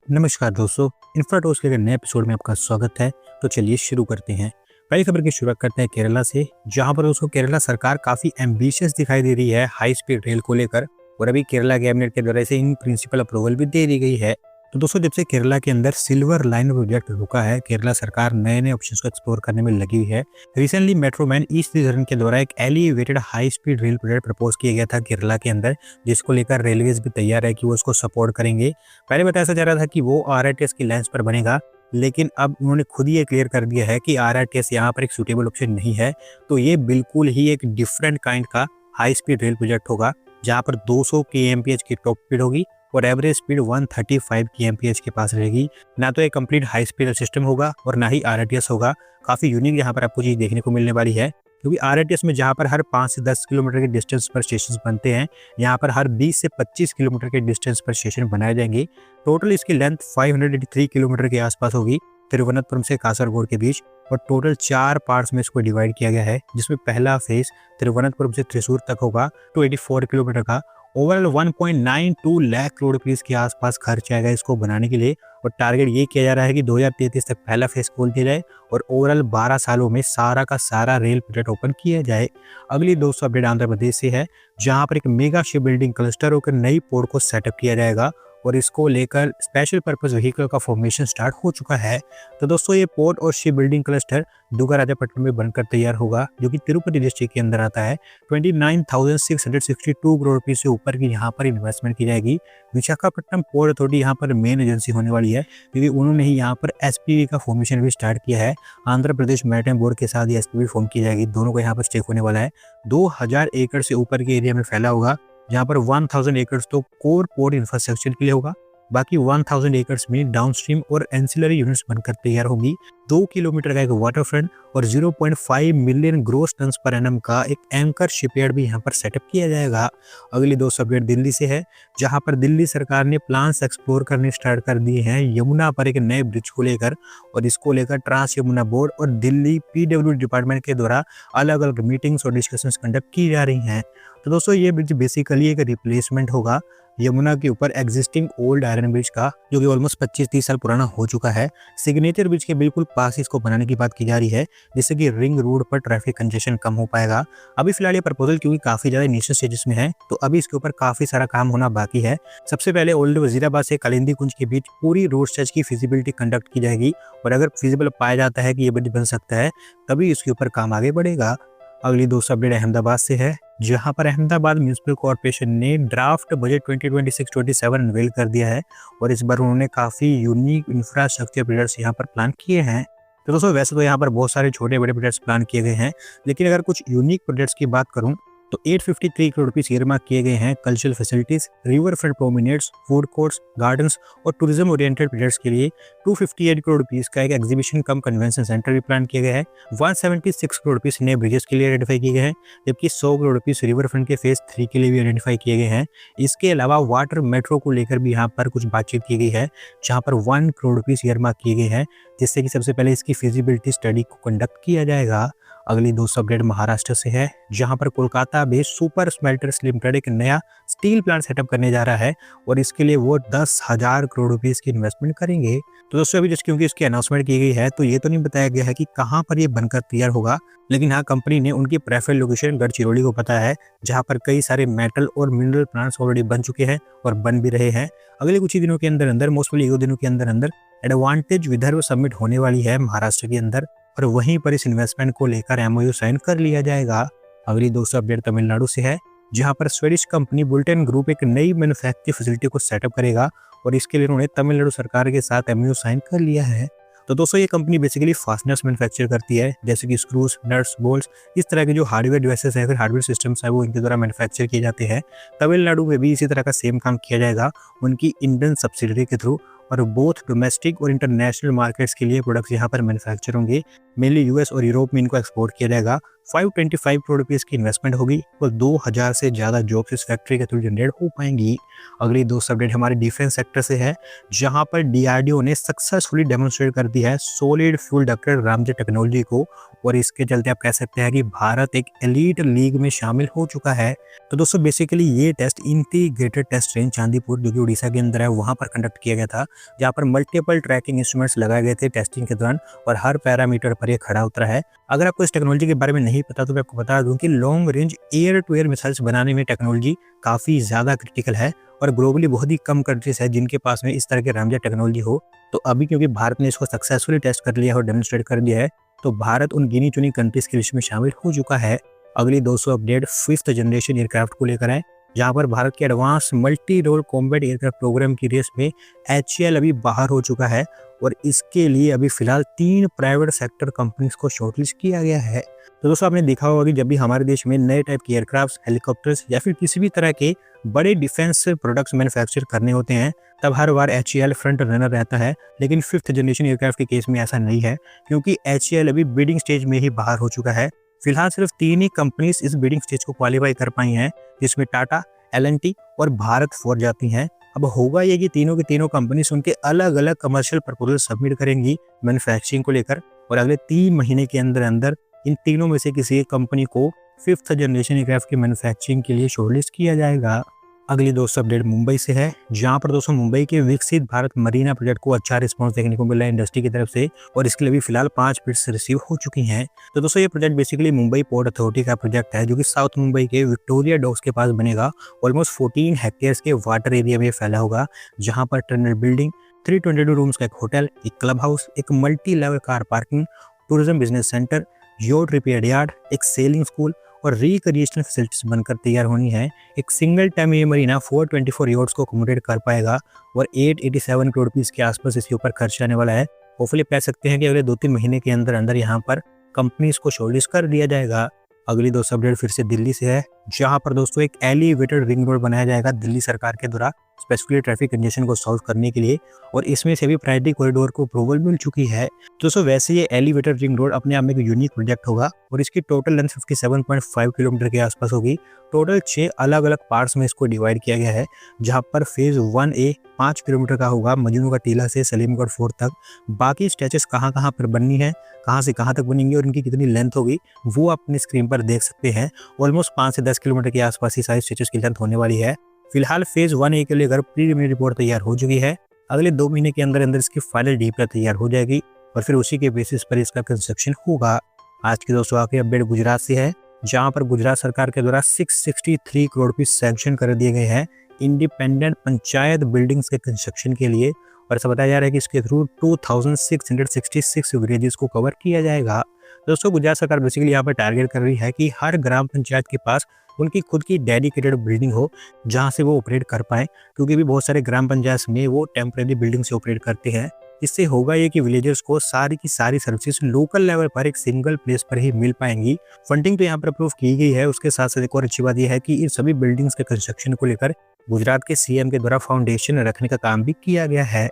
नमस्कार दोस्तों, इन्फ्राटॉक्स के नए एपिसोड में आपका स्वागत है। तो चलिए शुरू करते हैं। पहली खबर की शुरुआत करते हैं केरला से, जहां पर दोस्तों केरला सरकार काफी एम्बिशियस दिखाई दे रही है हाई स्पीड रेल को लेकर। और अभी केरला कैबिनेट के द्वारा इसे इन प्रिंसिपल अप्रूवल भी दे दी गई है। तो दोस्तों जब से केरला के अंदर सिल्वर लाइन प्रोजेक्ट रुका है, केरला सरकार नए नए ऑप्शंस को एक्सप्लोर करने में लगी हुई है। रिसेंटली मेट्रोमैन ईस्ट रीजन के द्वारा एक elevated high speed rail project propose किया गया था केरला के अंदर, जिसको लेकर रेलवेज भी तैयार है कि वो उसको सपोर्ट करेंगे। पहले बताया जा रहा था कि वो आरआरटीएस की लाइंस पर बनेगा, लेकिन अब उन्होंने खुद ही ये क्लियर कर दिया है कि आरआरटीएस यहाँ पर एक सूटेबल ऑप्शन नहीं है। तो ये बिल्कुल ही एक डिफरेंट काइंड का हाई स्पीड रेल प्रोजेक्ट होगा, जहाँ पर 200 kmph की टॉप स्पीड होगी और एवरेज स्पीड 135 kmph के पास रहेगी। ना तो एक कंप्लीट हाई स्पीड सिस्टम होगा और ना ही आरआरटीएस होगा। काफी यूनिक यहाँ पर आपको चीज देखने को मिलने वाली है, क्योंकि आरआरटीएस में जहाँ पर हर 5 से 10 किलोमीटर के डिस्टेंस पर स्टेशन बनते हैं, यहाँ पर हर 20 से 25 किलोमीटर के डिस्टेंस पर स्टेशन बनाए जाएंगे। टोटल इसकी लेंथ 583 किलोमीटर के आसपास होगी, तिरुवनंतपुरम से कासरगोड के बीच। और टोटल 4 पार्ट्स में इसको डिवाइड किया गया है, जिसमें पहला फेज तिरुवनंतपुरम से त्रिशूर तक होगा 24 किलोमीटर का। ओवरऑल 1.92 लाख करोड़ रुपीस के आसपास खर्च आएगा इसको बनाने के लिए। और टारगेट ये किया जा रहा है कि 2033 तक पहला फेज खोल दिया जाए और ओवरऑल 12 सालों में सारा का सारा रेल प्रोजेक्ट ओपन किया जाए। अगली दोस्तों अपडेट आंध्र प्रदेश से है, जहां पर एक मेगा शिप बिल्डिंग क्लस्टर होकर नई पोर्ट को सेटअप किया जाएगा और इसको लेकर स्पेशल पर्पस व्हीकल का फॉर्मेशन स्टार्ट हो चुका है। तो दोस्तों ये पोर्ट और शिप बिल्डिंग क्लस्टर दुग्गाराजापट्टनम में बनकर तैयार होगा, जो कि तिरुपति डिस्ट्रिक्ट के अंदर आता है। 29,662 करोड़ रुपये से ऊपर की यहाँ पर इन्वेस्टमेंट की जाएगी। विशाखापट्टनम पोर्ट अथॉरिटी यहाँ पर मेन एजेंसी होने वाली है, क्योंकि उन्होंने ही यहाँ पर एसपीवी का फॉर्मेशन भी स्टार्ट किया है। आंध्र प्रदेश मैरीटाइम बोर्ड के साथ ये एसपीवी फॉर्म की जाएगी, दोनों को यहाँ पर स्टेक होने वाला है। 2000 एकड़ से ऊपर के एरिया में फैला होगा, जहाँ पर 1000 एकड़ तो कोर पोर्ट इंफ्रास्ट्रक्चर के लिए होगा, बाकी 1000 एकड़ में डाउनस्ट्रीम और एंसिलरी यूनिट्स बनकर तैयार होंगी। 2 किलोमीटर का एक वाटर फ्रंट और 0.5 मिलियन ग्रोस टन पर एनम का एक एंकर शिपयार्ड भी यहाँ पर सेटअप किया जाएगा। अगली दो अपडेट दिल्ली से है, जहाँ पर दिल्ली सरकार ने प्लान्स एक्सप्लोर करने स्टार्ट कर दिए हैं यमुना पर एक नए ब्रिज को लेकर। और इसको लेकर ट्रांस यमुना बोर्ड और दिल्ली पीडब्ल्यू डिपार्टमेंट के द्वारा अलग अलग मीटिंग्स और डिस्कशंस कंडक्ट की जा रही हैं। तो दोस्तों ये ब्रिज बेसिकली एक रिप्लेसमेंट होगा यमुना के ऊपर एग्जिस्टिंग ओल्ड आयरन ब्रिज का, जो कि ऑलमोस्ट 25-30 साल पुराना हो चुका है। सिग्नेचर ब्रिज के बिल्कुल पास इसको बनाने की बात की जा रही है, जिससे कि रिंग रोड पर ट्रैफिक कंजेशन कम हो पाएगा। अभी फिलहाल ये प्रपोजल क्योंकि काफी ज्यादा इनिशियल स्टेजेस में है, तो अभी इसके ऊपर काफी सारा काम होना बाकी है। सबसे पहले ओल्ड वजीराबाद से कालिंदी कुंज के बीच पूरी रोड स्ट्रेच की फिजिबिलिटी कंडक्ट की जाएगी, और अगर फिजिबल पाया जाता है कि ये ब्रिज बन सकता है, तभी इसके ऊपर काम आगे बढ़ेगा। अगली दोस्तों अपडेट अहमदाबाद से है, जहां पर अहमदाबाद म्यूनिसिपल कॉर्पोरेशन ने ड्राफ्ट बजट 2026-27 अनवेल कर दिया है। और इस बार उन्होंने काफी यूनिक इंफ्रास्ट्रक्चर प्रोजेक्ट्स यहाँ पर प्लान किए हैं। तो दोस्तों वैसे तो यहाँ पर बहुत सारे छोटे बड़े प्रोजेक्ट्स प्लान किए गए हैं, लेकिन अगर कुछ यूनिक प्रोजेक्ट्स की बात करूँ तो 853 करोड़ रुपीस ईयरमार्क किए गए हैं cultural facilities, river front promenades, food courts, gardens और टूरिज्म ओरिएंटेड प्रोजेक्ट्स के लिए। 258 करोड़ रुपीस का एक एग्जीबिशन कम कन्वेंशन सेंटर भी प्लान किया गया है। 176 करोड़ रुपीस नए ब्रिजेस के लिए आइडेंटिफाई किए गए हैं, जबकि 100 करोड़ रुपीस रिवर फ्रंट के फेज 3 के लिए भी आइडेंटिफाई किए गए हैं। इसके अलावा वाटर मेट्रो को लेकर भी यहाँ पर कुछ बातचीत की गई है, जहाँ पर 1 करोड़ रुपीस ईयरमार्क किए गए हैं, जिससे कि सबसे पहले इसकी फिजिबिलिटी स्टडी को कंडक्ट किया जाएगा। अगली दोस्तों अपडेट महाराष्ट्र से है, जहां पर Kolkata based super smelters limited एक नया स्टील प्लांट सेटअप करने जा रहा है, और इसके लिए वो 10,000 करोड़ रुपीस की इन्वेस्टमेंट करेंगे। तो दोस्तों अभी जस्ट क्योंकि इसकी अनाउंसमेंट की गई है, तो ये तो नहीं बताया गया है कि कहां पर ये बनकर तैयार होगा, लेकिन हाँ कंपनी ने उनकी प्रेफर्ड लोकेशन गढ़चिरौली को पता है, जहां पर कई सारे मेटल और मिनरल प्लांट्स ऑलरेडी बन चुके हैं और बन भी रहे हैं। अगले कुछ ही दिनों के अंदर मोस्टली 1 दिनों के अंदर एडवांटेज विदर्भ समिट होने वाली है महाराष्ट्र के अंदर, और वहीं पर इस इन्वेस्टमेंट को लेकर एमओयू साइन कर लिया जाएगा। अगली दोस्तों अपडेट तमिलनाडु से है, जहां पर स्वीडिश कंपनी बुल्टन ग्रुप एक नई मैन्युफैक्चरिंग फैसिलिटी को सेटअप करेगा, और इसके लिए उन्होंने तमिलनाडु सरकार के साथ एमओयू साइन कर लिया है। तो दोस्तों ये कंपनी बेसिकली फास्टनर्स मैन्युफैक्चर करती है, जैसे कि स्क्रूज, नट्स, बोल्ट्स, इस तरह के जो हार्डवेयर डिवाइसेस है, फिर हार्डवेयर सिस्टम्स है, वो इनके द्वारा मैन्युफैक्चर किए जाते हैं। तमिलनाडु में भी इसी तरह का सेम काम किया जाएगा उनकी इंडियन सब्सिडरी के थ्रू, और बोथ डोमेस्टिक और इंटरनेशनल मार्केट्स के लिए प्रोडक्ट्स यहाँ पर मैन्युफैक्चर होंगे। मेनली यूएस और यूरोप में इनको एक्सपोर्ट किया जाएगा। 525 करोड़ रुपीस की इन्वेस्टमेंट होगी और 2000 से ज़्यादा जॉब्स इस फैक्ट्री के थ्रू जनरेट हो पाएंगी। अगली दोस्त अपडेट हमारे डिफेंस सेक्टर से है, जहां पर डीआरडीओ ने सक्सेसफुली डेमोन्स्ट्रेट कर दी है solid fuel doctor ramjet technology को, और इसके चलते आप कह सकते हैं कि भारत एक एलीट लीग में शामिल हो चुका है। तो दोस्तों बेसिकली ये test integrated test range Chandipur जो कि उड़ीसा के अंदर है वहां पर कंडक्ट किया गया था, जहां पर मल्टीपल ट्रैकिंग इंस्ट्रूमेंट्स लगाए गए थे टेस्टिंग के दौरान और हर पैरामीटर पर ये खड़ा उतरा है। अगर आपको इस टेक्नोलॉजी के बारे में नहीं पता तो मैं आपको बता दूं कि long range air to air missiles बनाने में टेक्नोलॉजी काफी ज्यादा क्रिटिकल है और ग्लोबली बहुत ही कम कंट्रीज है जिनके पास में इस तरह के रामजेट टेक्नोलॉजी हो। तो अभी क्योंकि भारत ने इसको सक्सेसफुली टेस्ट कर लिया है और डेमोन्स्ट्रेट कर दिया है, तो भारत उन गिनी चुनी कंट्रीज की लिस्ट में शामिल हो चुका है। अगली 200 अपडेट 5th जनरेशन एयरक्राफ्ट को लेकर है, जहां पर भारत के advance multi role combat aircraft programme की रेस में HAL अभी बाहर हो चुका है और इसके लिए अभी फिलहाल 3 प्राइवेट सेक्टर कंपनीज को शॉर्टलिस्ट किया गया है। तो दोस्तों आपने देखा होगा कि जब भी हमारे देश में नए टाइप के एयरक्राफ्ट, हेलीकॉप्टर्स या फिर किसी भी तरह के बड़े डिफेंस प्रोडक्ट्स मैन्युफैक्चर करने होते हैं, तब हर बार HAL फ्रंट रनर रहता है। लेकिन 5th जनरेशन एयरक्राफ्ट के केस में ऐसा नहीं है, क्योंकि HAL अभी बिडिंग स्टेज में ही बाहर हो चुका है। फिलहाल सिर्फ 3 ही कंपनीज इस बिडिंग स्टेज को क्वालिफाई कर पाई हैं, जिसमें टाटा, L&T और भारत फोर्ज जाती हैं। अब होगा ये कि तीनों की तीनों कंपनीज उनके अलग अलग कमर्शियल प्रपोजल सबमिट करेंगी मैन्युफैक्चरिंग को लेकर, और अगले 3 महीने के अंदर अंदर इन तीनों में से किसी एक कंपनी को 5th जनरेशन एयरक्राफ्ट की मैन्युफैक्चरिंग के लिए शॉर्टलिस्ट किया जाएगा। अगली दोस्तों अपडेट मुंबई से है, जहां पर दोस्तों मुंबई के विकसित भारत मरीना प्रोजेक्ट को अच्छा रिस्पांस देखने को मिला है इंडस्ट्री की तरफ से, और इसके लिए भी फिलहाल 5 बिड्स रिसीव हो चुकी हैं। तो दोस्तों ये project basically Mumbai port authority का प्रोजेक्ट है, जो कि साउथ मुंबई के विक्टोरिया डॉक्स के पास बनेगा। ऑलमोस्ट 14 हेक्टेयर्स के वाटर एरिया में फैला होगा, जहाँ पर टनल बिल्डिंग, 322 रूम्स का एक होटल, एक क्लब हाउस, एक multi level car parking, tourism business centre, vote repair yard, एक सेलिंग स्कूल और रिक्रिएशनल फैसिलिटीज बनकर तैयार होनी है। एक सिंगल टाइम ये मरीना 424 योट्स को अकोमोडेट कर पाएगा और 887 करोड़ रुपीस के आसपास इसके ऊपर खर्च आने वाला है। होपफुली कह सकते हैं कि अगले 2-3 महीने के अंदर अंदर यहाँ पर कंपनीज को शॉर्टलिस्ट कर दिया जाएगा। अगली दोस्तों अपडेट फिर से दिल्ली से है, जहां पर दोस्तों एक एलिवेटेड रिंग रोड बनाया जाएगा दिल्ली सरकार के द्वारा, स्पेसिफिकली ट्रैफिक कंजेशन को सॉल्व करने के लिए, और इसमें से भी प्रायोरिटी कॉरिडोर को अप्रूवल मिल चुकी है। दोस्तों वैसे ये एलिवेटेड रिंग रोड अपने आप में एक यूनिक प्रोजेक्ट होगा और इसकी टोटल लेंथ 57.5 किलोमीटर के आसपास होगी। टोटल 6 अलग अलग पार्ट्स में इसको डिवाइड किया गया है, जहां पर फेज 1A 5 किलोमीटर का होगा मजनू का टीला से सलीमगढ़ फोर्ट तक। बाकी स्ट्रेचेस कहाँ कहाँ पर बननी है, कहाँ से कहाँ तक बनेंगी और इनकी कितनी लेंथ होगी, वो आप अपनी स्क्रीन पर देख सकते हैं। ऑलमोस्ट 5 से 10 किलोमीटर के आसपास ही सारी स्ट्रेचेस की लेंथ होने वाली है। फिलहाल फेज 1A के लिए अगर प्रीलिमिनरी रिपोर्ट तैयार हो चुकी है, अगले 2 महीने के अंदर अंदर इसकी फाइनल डीपीआर तैयार हो जाएगी और फिर उसी के बेसिस पर इसका कंस्ट्रक्शन होगा। आज की दोस्तों आखिरी अपडेट गुजरात से है, जहां पर गुजरात सरकार के द्वारा 663 करोड़ रुपए सैंक्शन कर दिए गए हैं इंडिपेंडेंट पंचायत बिल्डिंग्स के कंस्ट्रक्शन के लिए, और ऐसा बताया जा रहा है कि इसके थ्रू 2666 विलेजेस को कवर किया जाएगा। दोस्तों गुजरात सरकार बेसिकली यहाँ पर टारगेट कर रही है कि हर ग्राम पंचायत के पास उनकी खुद की डेडिकेटेड बिल्डिंग हो, जहाँ से वो ऑपरेट कर पाए, क्योंकि भी बहुत सारे ग्राम पंचायत में वो टेम्परेरी बिल्डिंग से ऑपरेट करते हैं। इससे होगा ये कि विलेजर्स को सारी की सारी सर्विसेज लोकल लेवल पर एक सिंगल प्लेस पर ही मिल पाएंगी। फंडिंग तो यहाँ पर अप्रूव की गई है, उसके साथ साथ एक और अच्छी बात यह है कि इन सभी बिल्डिंग्स के कंस्ट्रक्शन को लेकर गुजरात के CM के द्वारा फाउंडेशन रखने का काम भी किया गया है।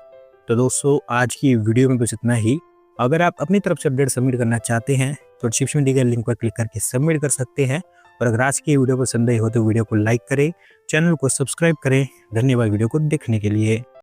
तो दोस्तों आज की वीडियो में बस इतना ही। अगर आप अपनी तरफ से अपडेट सबमिट करना चाहते हैं तो डिस्क्रिप्शन में दिए गए लिंक पर क्लिक करके सबमिट कर सकते हैं, और अगर आज की वीडियो पसंद आई हो तो वीडियो को लाइक करें, चैनल को सब्सक्राइब करें। धन्यवाद वीडियो को देखने के लिए।